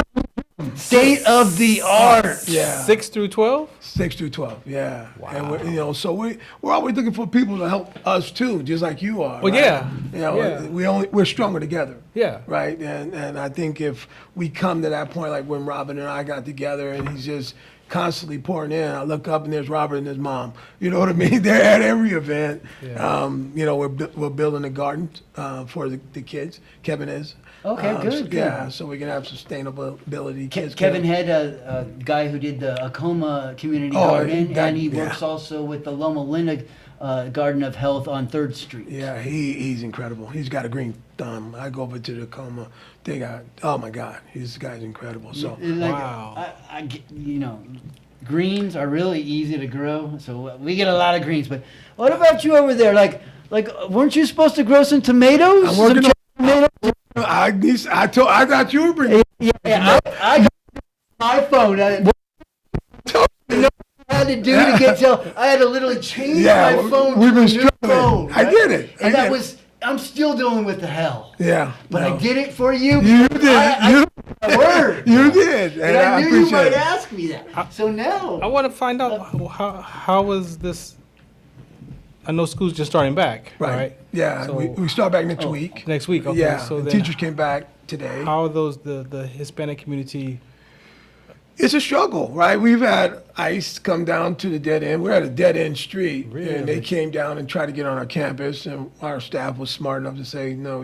State of the art. Yeah. 6 through 12. 6 through 12, yeah. Wow. And so we're always looking for people to help us too, just like you are. Well, right? yeah. We're stronger together. Yeah. Right. And I think if we come to that point, like when Robin and I got together, and he's just constantly pouring in. I look up and there's Robert and his mom. You know what I mean? They're at every event. Yeah. We're building a garden for the kids. Kevin is. Okay, good. Yeah, so we can have sustainability. Kevin had a guy who did the Acoma Community Garden, and he works also with the Loma Linda Garden of Health on 3rd Street. Yeah, he's incredible. He's got a green thumb. I go over to the Acoma. They got, oh my God, this guy's incredible. So Wow. Greens are really easy to grow, so we get a lot of greens. But what about you over there? Like, weren't you supposed to grow some tomatoes? I'm working some on tomatoes? I thought you were bringing. Yeah, I got my phone. What I had to do to get I had to literally change my phone we've to been a new struggling. phone. I did it. And I'm still dealing with the hell. Yeah. But I did it for you. You did. My word. You did. And I knew you appreciate might it. ask me that. So now. I want to find out how was this. I know school's just starting back, right? Yeah, So- we start back next week. Next week, okay. Yeah, So the then teachers came back today. how are those the Hispanic community? It's a struggle, right? We've had ICE come down to the dead end. We're at a dead end street, and they came down and tried to get on our campus, and our staff was smart enough to say, no,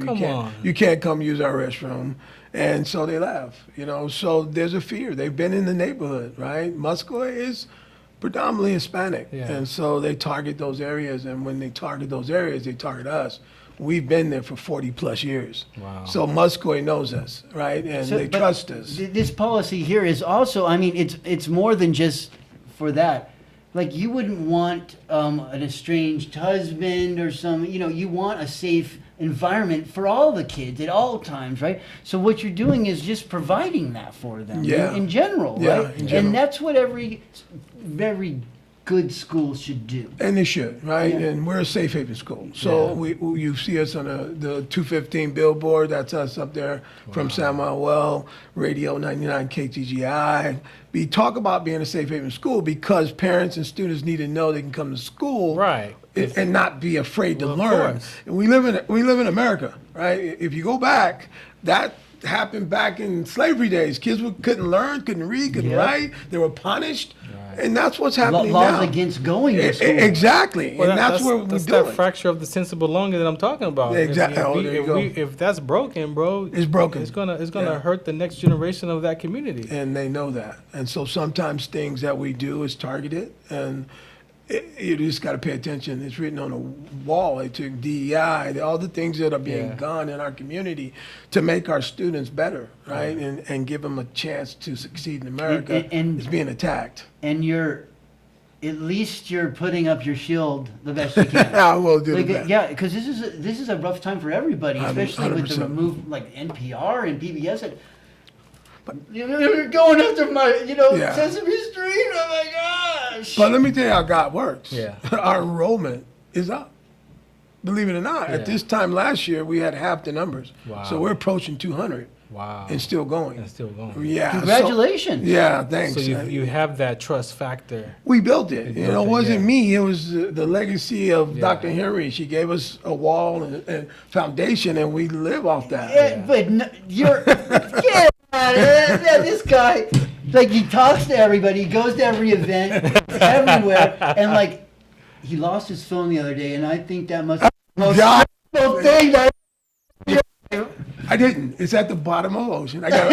you can't come use our restroom. And so they left, So there's a fear. They've been in the neighborhood, right? Muscoa is predominantly Hispanic, and so they target those areas. And when they target those areas, they target us. We've been there for 40 plus years. Wow. So Muscoa knows us, right? And they but trust us. This policy here is also, it's more than just for that. Like, you wouldn't want an estranged husband or you want a safe environment for all the kids at all times, right? So what you're doing is just providing that for them in general, right? In general. And that's what every good school should do. And they should, right? Yeah. And we're a safe haven school. So you see us on the 215 billboard. That's us up there from San Manuel, Radio 99 KTGI. We talk about being a safe haven school because parents and students need to know they can come to school, Right. and not be afraid to Of learn. course. And we live in America, right? If you go back, that happened back in slavery days. Kids couldn't learn, couldn't read, couldn't write. They were punished. And that's what's happening Laws now. against going to school. Exactly. Well, and that's where that's we do that it. fracture of the sensible longing that I'm talking about. Exactly. There you go. If that's broken, bro, It's broken. It's gonna Yeah. hurt the next generation of that community. And they know that. And so sometimes things that we do is targeted, and you just got to pay attention. It's written on the wall. It took DEI, all the things that are being done in our community to make our students better, right? And give them a chance to succeed in America. And is being attacked. And at least you're putting up your shield the best you can. I will do Like, that. yeah, because this is a rough time for everybody, especially with the 100%. remove like NPR and PBS. You're going after my, Yeah. Sesame Street. Oh my gosh! But let me tell you how God works. Yeah. Our enrollment is up. Believe it or not, Yeah. at this time last year, we had half the numbers. Wow. So we're approaching 200 Wow. and still going. And still going. Yeah. so- Congratulations. yeah, thanks. So you have that trust factor. We built it. built It it, wasn't yeah. me. It was the legacy of Yeah. Dr. Henry. She gave us a wall and foundation, and we live off that. Yeah, but you're get out of here. Yeah, this guy, like, he talks to everybody, he goes to every event, everywhere, and like, he lost his phone the other day, and I think that must be the most God. special thing that. I didn't. It's at the bottom of the ocean. I got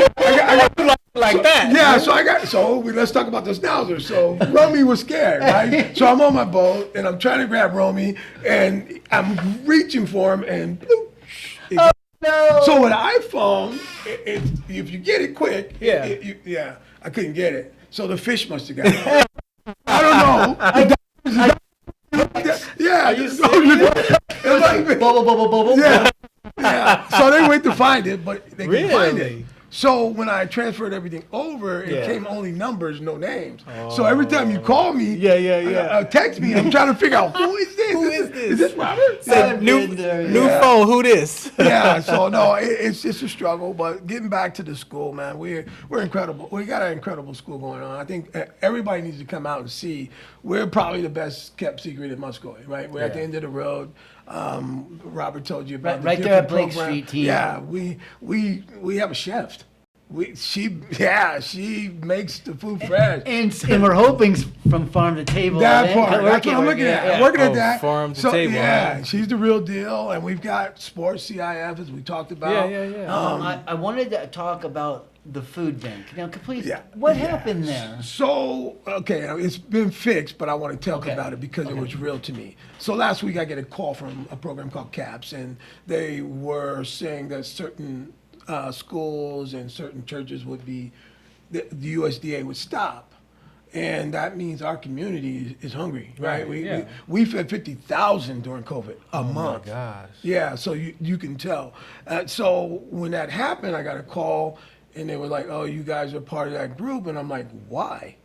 Like that. yeah, let's talk about the schnauzer. So Romy was scared, right? So I'm on my boat and I'm trying to grab Romy and I'm reaching for him and bloop, No. so with an iPhone, if you get it quick, Yeah. I couldn't get it. So the fish must have got it. I don't know. Yeah. Are you serious? Bubble. Yeah. So they went to find it, but they couldn't find it. Really? So when I transferred everything over, it Yeah. came only numbers, no names. So every time you call me, Yeah. text me, I'm trying to figure out who is this? Who is this? Is this Robert? I've New been there, new yeah. phone. Who this? Yeah, so no, it's just a struggle. But getting back to the school, man, we're incredible. We got an incredible school going on. I think everybody needs to come out and see. We're probably the best kept secret in Muscoy, right? We're at the end of the road. Robert told you about Right the there at different Blake program. Street, team. Yeah, we have a chef. She makes the food fresh. And we're hoping from farm to table. That eh? part. We're That's what I'm looking at. I'm working at that. Farm to table, Yeah, huh? she's the real deal. And we've got sports CIF, as we talked about. Yeah. I wanted to talk about the food bank. Now, please, Yeah. what Yeah. happened there? So, okay, it's been fixed, but I want to talk Okay. about it because it was real to me. So last week I get a call from a program called CAPS, and they were saying that certain schools and certain churches would be, the USDA would stop. And that means our community is hungry, right? Right, We fed 50,000 during COVID a month. gosh. Yeah, so you can tell. So when that happened, I got a call, and they were like, "Oh, you guys are part of that group," and I'm like, "Why?"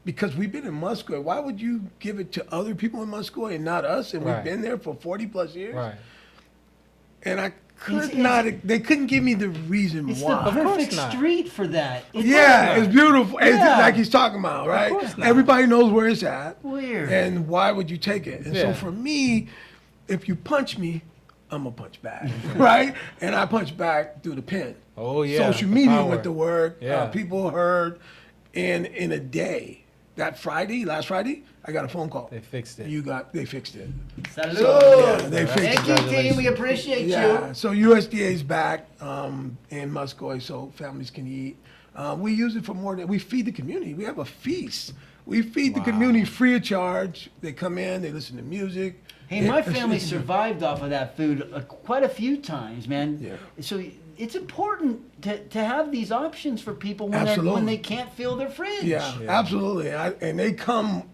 Because we've been in Muscoy. Why would you give it to other people in Muscoy and not us? And Right. we've been there for 40 plus years. Right. And I could It's- not. They couldn't give me the reason It's why. the perfect not. street for that. Yeah, it's beautiful. It's Yeah. like he's talking about, right? course not. Everybody knows where it's at. Weird. And why would you take it? And so Yeah. for me, if you punch me, I'm gonna punch back, right? And I punch back through the pen. Oh, yeah, Social the media power. went to work. Yeah. People heard, and in a day, last Friday, I got a phone call. They fixed it. They fixed it. Salud. So, yeah, they fixed Thank you, team. We appreciate Yeah, you. so USDA's back in Muscoy so families can eat. We use it for more than, we feed the community. We have a feast. We feed the community free of charge. They come in, they listen to music. Hey, my It's- family it's- survived off of that food quite a few times, man. Yeah. So it's important to have these options for people when Absolutely. they can't fill their fridge. Yeah, absolutely. And they come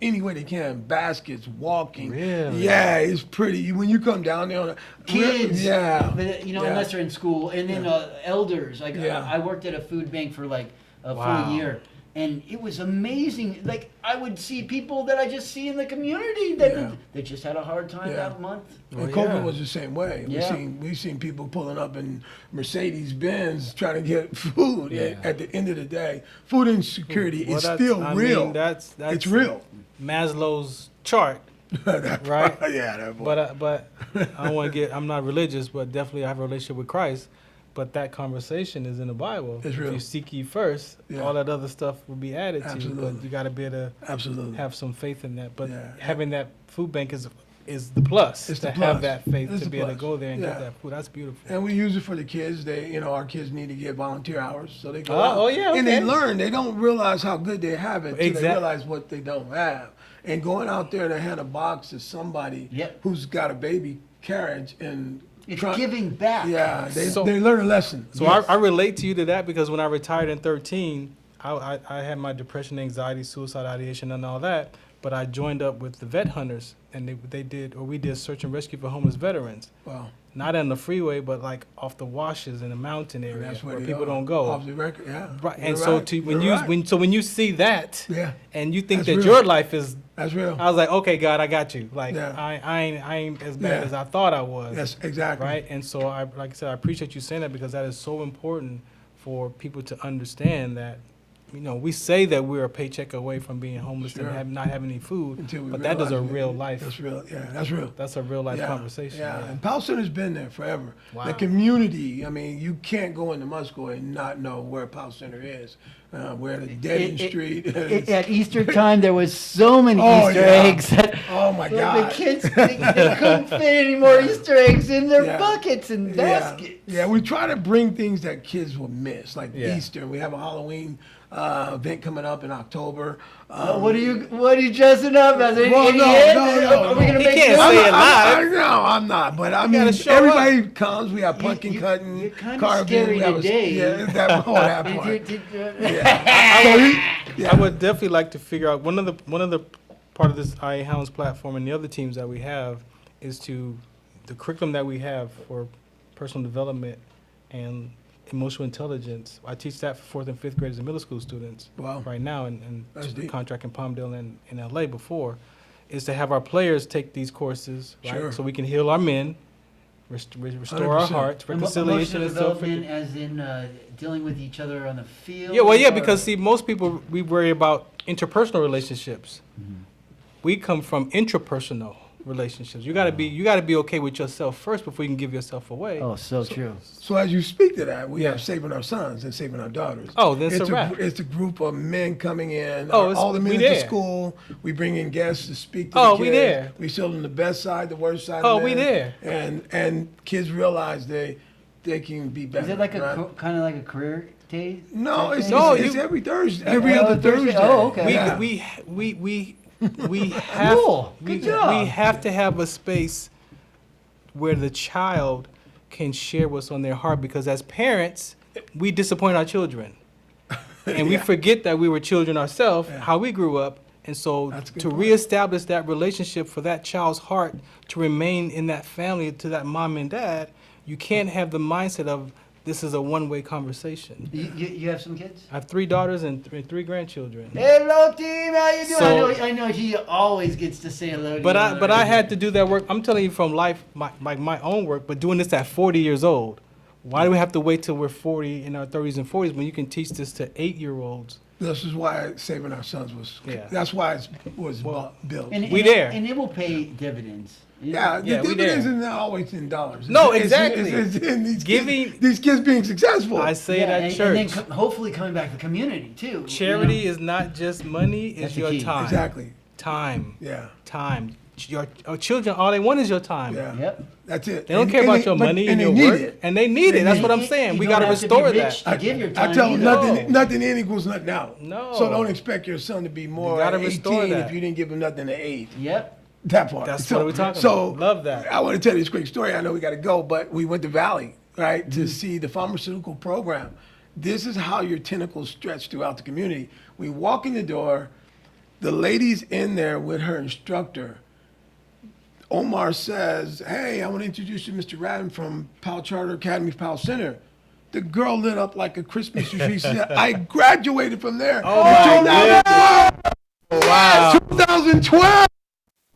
any way they can, baskets, walking. Really? Yeah, it's pretty. When you come down there, Kids, yeah, but, yeah. unless they're in school, and then elders. Like Yeah. I worked at a food bank for like a Wow. full year, and it was amazing. Like I would see people that I just see in the community that Yeah. they just had a hard time Yeah. that month. And Oh, COVID yeah. was the same way. Yeah. We've seen people pulling up in Mercedes Benz trying to get food. Yeah. At the end of the day, food insecurity Well, is that's- still I real. mean, that's it's real. Maslow's chart, right? Yeah, that boy. But I don't want to get. I'm not religious, but definitely I have a relationship with Christ. But that conversation is in the Bible. It's real. If you seek ye first, Yeah. all that other stuff will be added to you. Absolutely. But you got to be able to Absolutely. have some faith in that. But Yeah. having that food bank is the plus. It's to the have plus. that faith It's to the be able to plus. go there and Yeah. get that food. That's beautiful. And we use it for the kids. Our kids need to get volunteer hours, so they go Oh, out. oh, yeah, And they okay. learn. They don't realize how good they have it until they Exact- realize what they don't have. And going out there to hand a box to somebody Yep. who's got a baby carriage and It's try- giving back. Yeah, they So- learn a lesson. So I relate to you to that because when I retired in 13, I had my depression, anxiety, suicide ideation, and all that. But I joined up with the vet hunters, and we did search and rescue for homeless veterans. Wow. Not on the freeway, but like off the washes in the mountain area That's where they people are. don't go. Off the record, yeah. Right, You're and so right. when You're you right. when you see that, Yeah. and you think That's that real. your life is, That's real. I was like, okay, God, I got you. Like Yeah. I ain't as bad Yeah. as I thought I was. Yes, exactly. Right, and so like I said, I appreciate you saying that because that is so important for people to understand that we say that we're a paycheck away from being homeless Sure. and not having any food, Until we but that is a realize real it. life. That's real. Yeah, that's real. That's a real life conversation. Yeah, and Powell Center's been there forever. Wow. The community, I mean, you can't go into Musco and not know where Powell Center is. Where the dead end street is. At Easter time, there was so many Oh, Easter yeah. eggs. That Oh, my the God. kids they couldn't fit any more Easter eggs in their Yeah. buckets and Yeah. baskets. Yeah, we try to bring things that kids will miss, like Yeah. Easter. We have a Halloween event coming up in October. What are you dressing up as? An Well, no, idiot? no. Are we gonna He make can't this? say it live. No, I'm not. But I mean, gotta show everybody comes. We have pumpkin You- cutting, you're kinda carving. scary we have today. Yeah, that part. Did- I would definitely like to figure out one of the part of this IA Hounds platform and the other teams that we have is the curriculum that we have for personal development and emotional intelligence. I teach that for 4th and 5th graders and middle school students Wow. right now, and That's just the deep. contract in Palmdale and in LA before, is to have our players take these courses, right? Sure. So we can heal our men, restore our 100%. hearts, reconciliation Emotional and self. development, as in dealing with each other on the field. Yeah, well, yeah, or- because see, most people we worry about interpersonal relationships. We come from intrapersonal relationships. You gotta be okay with yourself first before you can give yourself away. Oh, so true. So as you speak to that, we Yeah. have saving our sons and saving our daughters. Oh, then it's it's a wrap. It's a group of men coming in. Oh, it's- all the men we at the there. school. We bring in guests to speak to Oh, the kids. we there. We show them the best side, the worst side. Oh, of we men. there. And kids realize they can be better. Is it like right? kind of like a career day? No, type it's, thing? No, it's you- every Thursday, every Oh, other Thursday. Thursday. Oh, okay. Yeah. We have Cool. Good job. we have to have a space where the child can share what's on their heart, because as parents we disappoint our children and we forget that we were children ourselves, how we grew up. And so That's a good to point. reestablish that relationship for that child's heart to remain in that family, to that mom and dad, you can't have the mindset of this is a one-way conversation. You have some kids? I have 3 daughters and three grandchildren. Hello, team. How you doing? So- I know he always gets to say hello. To But you. I had to do that work. I'm telling you from life, my own work, but doing this at 40 years old. Why do we have to wait till we're 40 in our 30s and 40s when you can teach this to 8-year-olds? This is why saving our sons was. Yeah. That's why it was built. We there. And it will pay dividends. Yeah, Yeah, the we dividends there. is not always in dollars. No, It's exactly. in these Giving- these kids being successful. I say Yeah, it at and church. then hopefully coming back to the community too. Charity is not just money, it's That's the your key. time. Exactly. Time. Yeah. Time. Your children, all they want is your time. Yeah. Yep. That's it. They don't care about your money and they your need work. it. And they need it. That's what I'm You saying. We don't got to have be restore rich that. to give your time. I tell them either. nothing in equals nothing out. No. So don't expect your son to be more gotta at restore 18 that. if you didn't give him nothing at 8. Yep. That part. That's what we're talking so about. Love that. I want to tell you this quick story. I know we got to go, but we went to Valley, right, Mm-hmm. to see the pharmaceutical program. This is how your tentacles stretch throughout the community. We walk in the door, the lady's in there with her instructor. Omar says, "Hey, I want to introduce you to Mr. Radden from Powell Charter Academy, Powell Center." The girl lit up like a Christmas tree. She said, "I graduated from there." Oh, my Wow. 2012.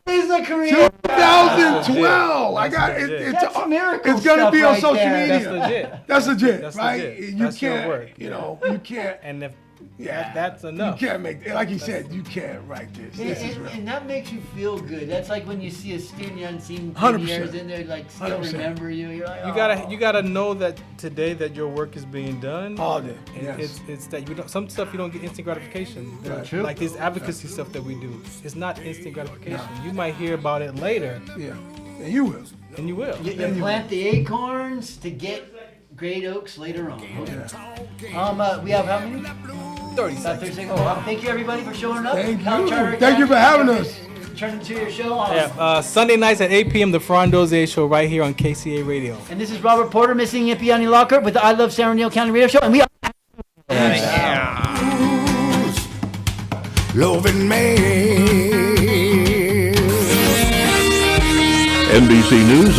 He's a career. 2012. I got it. legit. It's That's miracle It's gonna stuff be on right social there. media. That's legit. That's legit, That's right? legit. You That's your can't, work. you know, you can't. And if Yeah, that's enough. You can't make, like you said, you can't write this. And, This is and- real. and that makes you feel good. That's like when you see a student you haven't seen 10 100%. years in there, like still 100%. remember you. You're like, you gotta know that today that your work is being done. All day. And Yes. it's that you don't, some stuff you don't get instant gratification. Right. True. Like this advocacy stuff that we do, it's not instant gratification. You might hear about it later, Yeah. And you will. and you will. You plant the acorns to get great oaks later on. We have how many? 30 About seconds. 30 seconds. Oh, thank you everybody for showing up. Thank Powell you. Charter Thank you for Academy. having us. Turn into your show. Yeah, Sunday nights at 8 p.m. the Frandoze show right here on KCA Radio. And this is Robert Porter, missing Impiani Locker with the I Love San Rafael County Radio Show. And we are Loving man. NBC News.